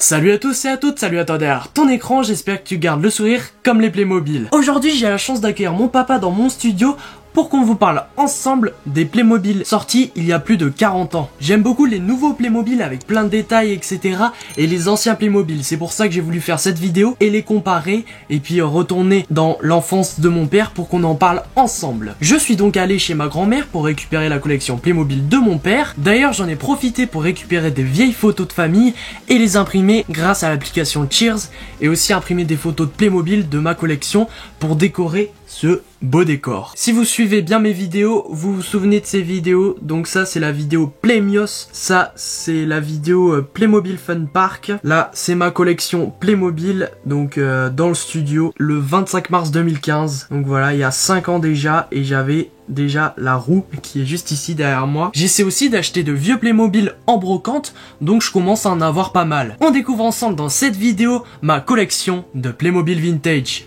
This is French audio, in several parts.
Salut à tous et à toutes, salut à toi derrière ton écran, j'espère que tu gardes le sourire comme les Playmobil. Aujourd'hui j'ai la chance d'accueillir mon papa dans mon studio pour qu'on vous parle ensemble des Playmobil sortis il y a plus de 40 ans. J'aime beaucoup les nouveaux Playmobil avec plein de détails etc. et les anciens Playmobil, c'est pour ça que j'ai voulu faire cette vidéo et les comparer et puis retourner dans l'enfance de mon père pour qu'on en parle ensemble. Je suis donc allé chez ma grand-mère pour récupérer la collection Playmobil de mon père. D'ailleurs j'en ai profité pour récupérer des vieilles photos de famille et les imprimer grâce à l'application Cheers et aussi imprimer des photos de Playmobil de ma collection pour décorer ce beau décor. Si vous suivez bien mes vidéos, vous vous souvenez de ces vidéos. Donc ça c'est la vidéo Playmios, ça c'est la vidéo Playmobil Fun Park. Là c'est ma collection Playmobil, donc dans le studio le 25 mars 2015. Donc voilà, il y a 5 ans déjà et j'avais déjà la roue qui est juste ici derrière moi. J'essaie aussi d'acheter de vieux Playmobil en brocante, donc je commence à en avoir pas mal. On découvre ensemble dans cette vidéo ma collection de Playmobil Vintage.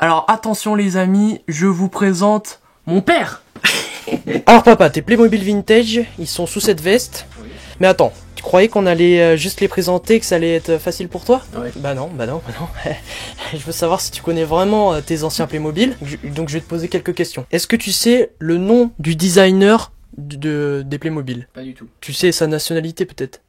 Alors attention les amis, je vous présente mon père. Alors papa, tes Playmobil Vintage, ils sont sous cette veste. Oui. Mais attends, tu croyais qu'on allait juste les présenter, que ça allait être facile pour toi? Oui. Bah non. Je veux savoir si tu connais vraiment tes anciens Playmobil, donc je vais te poser quelques questions. Est-ce que tu sais le nom du designer des Playmobil? Pas du tout. Tu sais sa nationalité peut-être?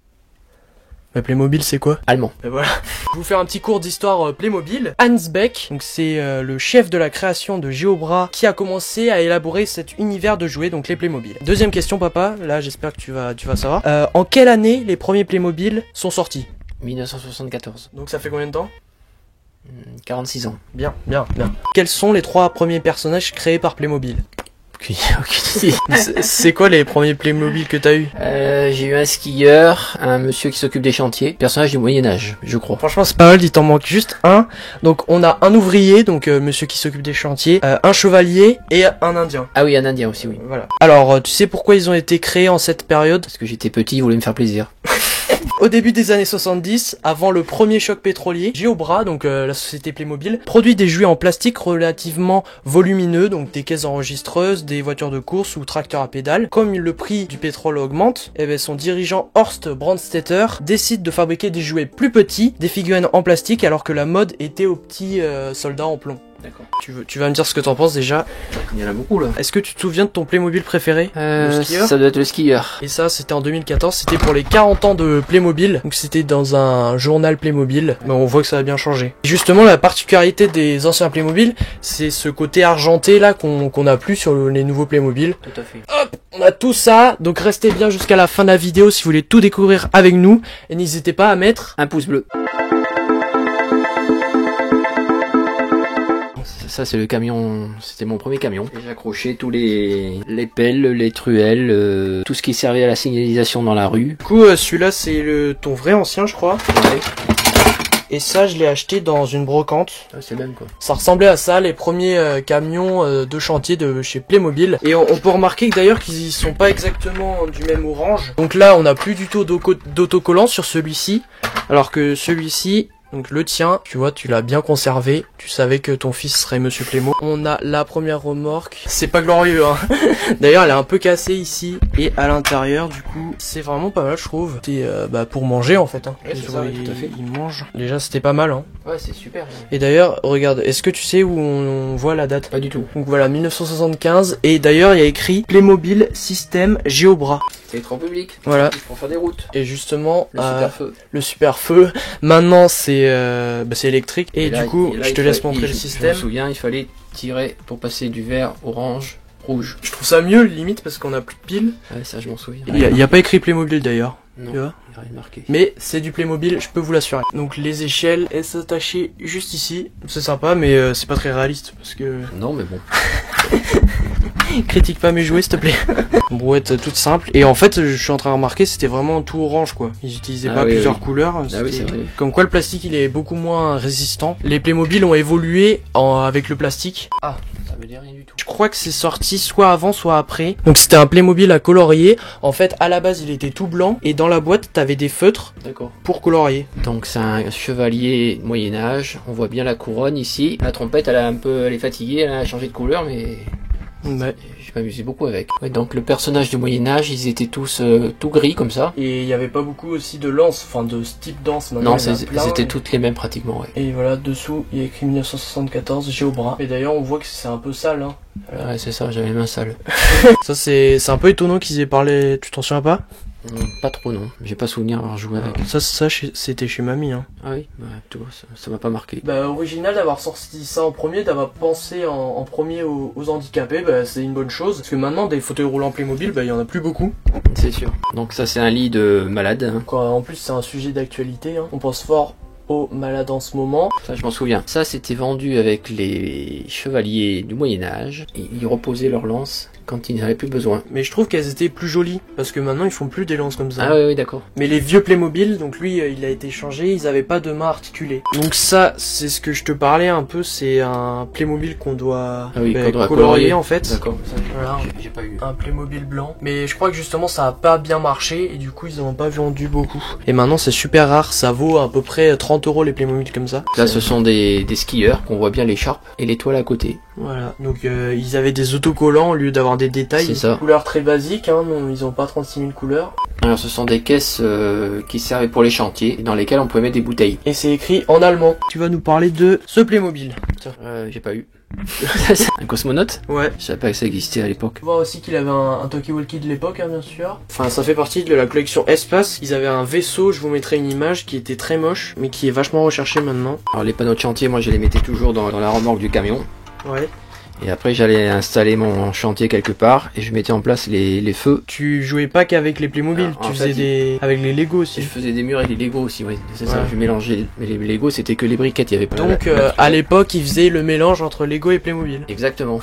Mais Playmobil c'est quoi? Allemand. Et voilà. Je vais vous faire un petit cours d'histoire Playmobil. Hans Beck, donc c'est le chef de la création de GeoBra qui a commencé à élaborer cet univers de jouets, donc les Playmobil. Deuxième question papa, là j'espère que tu vas savoir. En quelle année les premiers Playmobil sont sortis? 1974. Donc ça fait combien de temps? 46 ans. Bien. Quels sont les 3 premiers personnages créés par Playmobil? Aucune idée. C'est quoi les premiers Playmobil que t'as eu? J'ai eu un skieur, un monsieur qui s'occupe des chantiers, personnage du Moyen-Âge, je crois. Franchement c'est pas mal, il t'en manque juste un. Donc on a un ouvrier, donc monsieur qui s'occupe des chantiers, un chevalier et un indien. Ah oui, un indien aussi, oui. Voilà. Alors tu sais pourquoi ils ont été créés en cette période? Parce que j'étais petit, il voulait me faire plaisir. Au début des années 70, avant le premier choc pétrolier, GeoBra, donc la société Playmobil, produit des jouets en plastique relativement volumineux, donc des caisses enregistreuses, des voitures de course ou tracteurs à pédales. Comme le prix du pétrole augmente, son dirigeant Horst Brandstetter décide de fabriquer des jouets plus petits, des figurines en plastique, alors que la mode était aux petits soldats en plomb. D'accord. Tu vas me dire ce que t'en penses déjà. Il y en a beaucoup là. Est-ce que tu te souviens de ton Playmobil préféré? Le skieur? Ça doit être le skieur. Et ça c'était en 2014, c'était pour les 40 ans de Playmobil. Donc c'était dans un journal Playmobil. Mais on voit que ça a bien changé. Et justement la particularité des anciens Playmobil, c'est ce côté argenté là qu'on a plus sur les nouveaux Playmobil. Tout à fait. Hop, on a tout ça. Donc restez bien jusqu'à la fin de la vidéo si vous voulez tout découvrir avec nous. Et n'hésitez pas à mettre un pouce bleu. Ça c'est le camion, c'était mon premier camion. J'ai accroché tous les pelles, les truelles, tout ce qui servait à la signalisation dans la rue. Du coup celui-là c'est ton vrai ancien je crois. Ouais. Et ça je l'ai acheté dans une brocante. Ah, c'est le même quoi. Ça ressemblait à ça, les premiers camions de chantier de chez Playmobil. Et on peut remarquer que d'ailleurs qu'ils sont pas exactement du même orange. Donc là on a plus du tout d'autocollant sur celui-ci. Alors que celui-ci... Donc le tien, tu vois, tu l'as bien conservé. Tu savais que ton fils serait Monsieur Playmo. On a la première remorque. C'est pas glorieux, hein. D'ailleurs, elle est un peu cassée ici. Et à l'intérieur, du coup, c'est vraiment pas mal, je trouve. C'est pour manger, en fait. Hein. Ouais, c'est ça, tout à fait. Il mange. Déjà, c'était pas mal, hein. Ouais, c'est super. Et d'ailleurs, regarde, est-ce que tu sais où on voit la date? Pas du tout. Donc voilà, 1975. Et d'ailleurs, il y a écrit Playmobil System GeoBra. C'est écran public. Voilà. Pour faire des routes. Et justement, le super feu. Maintenant, c'est électrique. Et là, du coup, je te laisse montrer le système. Je me souviens, il fallait tirer pour passer du vert, orange, rouge. Je trouve ça mieux, limite, parce qu'on a plus de piles. Ouais, ça, je m'en souviens. Il y a pas écrit Playmobil d'ailleurs. Non, tu vois, il n'y a rien marqué. Mais c'est du Playmobil, je peux vous l'assurer. Donc les échelles, elles s'attachaient juste ici. C'est sympa, mais c'est pas très réaliste parce que... Non, mais bon. Critique pas mes jouets s'il te plaît. Brouette toute simple. Et en fait je suis en train de remarquer c'était vraiment tout orange quoi. Ils utilisaient pas plusieurs couleurs. Ah oui, c'est vrai. Comme quoi le plastique il est beaucoup moins résistant. Les Playmobil ont évolué avec le plastique. Ah, ça veut dire rien du tout. Je crois que c'est sorti soit avant soit après. Donc c'était un Playmobil à colorier. En fait à la base il était tout blanc. Et dans la boîte t'avais des feutres. D'accord. Pour colorier. Donc c'est un chevalier Moyen-Âge. On voit bien la couronne ici. La trompette elle est fatiguée, elle a changé de couleur mais... Ouais. Je m'amusais beaucoup avec. Ouais, donc le personnage du Moyen-Âge, ils étaient tous tout gris comme ça. Et il y avait pas beaucoup aussi de lances, enfin de ce type danse. Non, c'était toutes les mêmes pratiquement, ouais. Et voilà, dessous, il y a écrit 1974, j'ai au bras. Et d'ailleurs, on voit que c'est un peu sale, hein. Ouais, c'est ça, j'avais les mains sales. Ça, c'est un peu étonnant qu'ils aient parlé, tu t'en souviens pas? Pas trop, non. J'ai pas souvenir avoir joué avec. Ça c'était chez mamie, hein. Ah oui, bah, tu vois, ça m'a pas marqué. Bah, original d'avoir sorti ça en premier, d'avoir pensé en premier aux handicapés, bah, c'est une bonne chose. Parce que maintenant, des fauteuils roulants Playmobil, bah, il y en a plus beaucoup. C'est sûr. Donc ça, c'est un lit de malade. Hein. En plus, c'est un sujet d'actualité, hein. On pense fort aux malades en ce moment. Ça, je m'en souviens. Ça, c'était vendu avec les chevaliers du Moyen-Âge. Ils reposaient leurs lances quand ils n'avaient plus besoin. Mais je trouve qu'elles étaient plus jolies, parce que maintenant ils font plus des lances comme ça. Ah oui, d'accord. Mais les vieux Playmobil, donc lui il a été changé, ils avaient pas de main articulée. Donc ça, c'est ce que je te parlais un peu, c'est un Playmobil qu'on doit, colorier en fait. D'accord. Voilà, j'ai pas eu. Un Playmobil blanc. Mais je crois que justement ça a pas bien marché, et du coup ils en ont pas vendu beaucoup. Et maintenant c'est super rare, ça vaut à peu près 30 € les Playmobil comme ça. Là ce sont des skieurs, qu'on voit bien l'écharpe et l'étoile à côté. Voilà, donc ils avaient des autocollants au lieu d'avoir des détails. C'est ça. Couleurs très basiques, hein, non, ils ont pas 36 000 couleurs. Alors ce sont des caisses qui servaient pour les chantiers, dans lesquelles on pouvait mettre des bouteilles. Et c'est écrit en allemand. Tu vas nous parler de ce Playmobil. J'ai pas eu. Un cosmonaute? Ouais. Je savais pas que ça existait à l'époque. On voit aussi qu'il avait un talkie-walkie de l'époque, hein, bien sûr. Enfin, ça fait partie de la collection Espace. Ils avaient un vaisseau, je vous mettrai une image, qui était très moche, mais qui est vachement recherché maintenant. Alors les panneaux de chantier, moi je les mettais toujours dans la remorque du camion. Ouais. Et après j'allais installer mon chantier quelque part et je mettais en place les feux. Tu jouais pas qu'avec les Playmobil, tu faisais avec les Lego aussi. Je faisais des murs avec les Lego aussi, oui. C'est ça, je mélangeais. Mais les Lego c'était que les briquettes, il y avait pas. Donc à l'époque ils faisaient le mélange entre Lego et Playmobil. Exactement.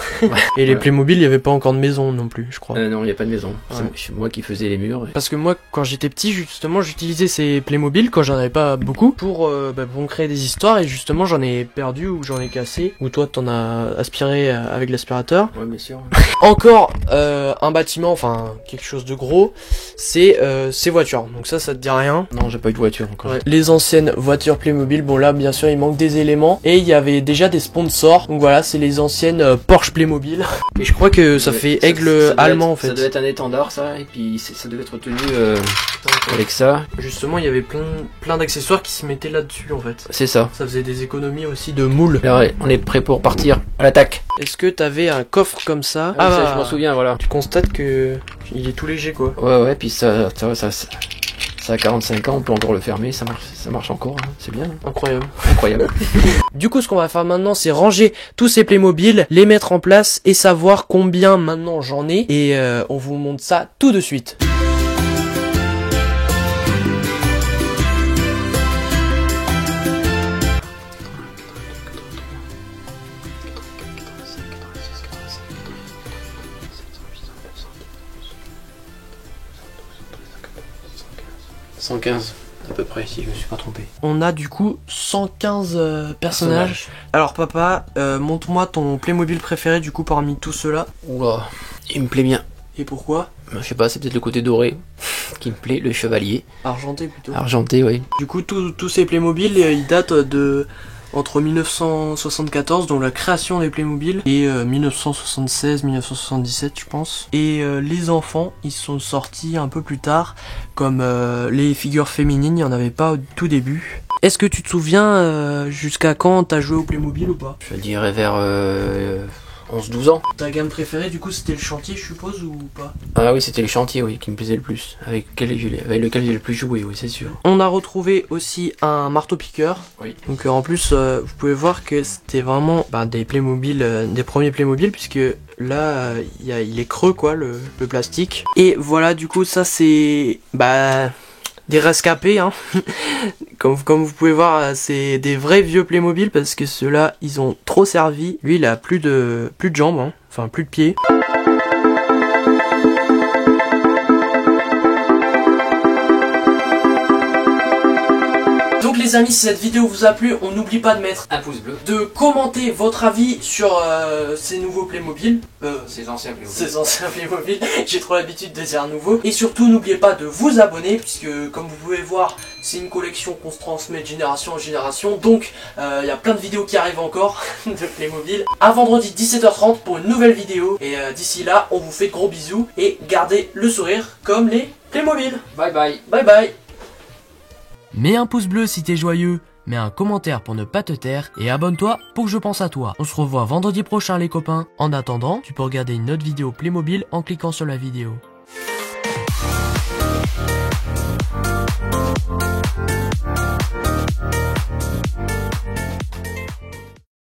Et les Playmobil, il y avait pas encore de maison non plus, je crois. Non, il y a pas de maison. Ouais. C'est moi qui faisais les murs. Parce que moi quand j'étais petit, justement, j'utilisais ces Playmobil quand j'en avais pas beaucoup pour me créer des histoires, et justement j'en ai perdu ou j'en ai cassé, ou toi t'en as aspiré avec l'aspirateur. Ouais, bien sûr. Encore un bâtiment, enfin quelque chose de gros, c'est ces voitures. Donc ça te dit rien? Non, j'ai pas eu de voiture encore. Ouais. Les anciennes voitures Playmobil, bon là bien sûr il manque des éléments, et il y avait déjà des sponsors. Donc voilà, c'est les anciennes Porsche Playmobil. Et je crois que ça fait aigle allemand en fait. Ça devait être un étendard ça, et puis ça devait être tenu avec ça. Justement il y avait plein d'accessoires qui se mettaient là-dessus en fait. C'est ça. Ça faisait des économies aussi de moules. Alors on est prêt pour partir à l'attaque. Est-ce que t'avais un coffre comme ça? Ça, je m'en souviens, voilà. Tu constates que il est tout léger quoi. Ouais, puis ça a 45 ans, on peut encore le fermer, ça marche encore, hein. C'est bien. Incroyable. Du coup, ce qu'on va faire maintenant, c'est ranger tous ces Playmobil, les mettre en place et savoir combien maintenant j'en ai. Et on vous montre ça tout de suite. À peu près, si je me suis pas trompé. On a du coup 115 personnages. Alors papa, montre-moi ton Playmobil préféré du coup parmi tous ceux-là. Oula, il me plaît bien. Et pourquoi? Je sais pas, c'est peut-être le côté doré qui me plaît, le chevalier. Argenté plutôt. Argenté, oui. Du coup, tous ces Playmobil, ils datent de entre 1974, donc la création des Playmobil, et 1976, 1977 je pense. Et les enfants, ils sont sortis un peu plus tard, comme les figures féminines, il n'y en avait pas au tout début. Est-ce que tu te souviens jusqu'à quand t'as joué au Playmobil ou pas? Je dirais vers 11-12 ans. Ta gamme préférée du coup c'était le chantier je suppose ou pas? Ah oui, c'était le chantier, oui, qui me plaisait le plus, avec lequel j'ai le plus joué, oui, c'est sûr. On a retrouvé aussi un marteau-piqueur. Oui. Donc en plus vous pouvez voir que c'était vraiment des Playmobil, des premiers Playmobil, puisque là il est creux quoi le plastique. Et voilà, du coup ça c'est des rescapés hein. Comme vous pouvez voir, c'est des vrais vieux Playmobil, parce que ceux-là ils ont trop servi. Lui il a plus de jambes hein. Enfin plus de pieds. Donc les les amis, si cette vidéo vous a plu, on n'oublie pas de mettre un pouce bleu, de commenter votre avis sur ces nouveaux Playmobil, ces anciens Playmobil. ces anciens Playmobil, j'ai trop l'habitude de dire nouveau. Et surtout n'oubliez pas de vous abonner, puisque comme vous pouvez voir, c'est une collection qu'on se transmet de génération en génération. Donc il y a plein de vidéos qui arrivent encore de Playmobil. À vendredi 17h30 pour une nouvelle vidéo. Et d'ici là, on vous fait de gros bisous et gardez le sourire comme les Playmobil. Bye bye. Bye bye. Mets un pouce bleu si t'es joyeux, mets un commentaire pour ne pas te taire et abonne-toi pour que je pense à toi. On se revoit vendredi prochain les copains. En attendant, tu peux regarder une autre vidéo Playmobil en cliquant sur la vidéo.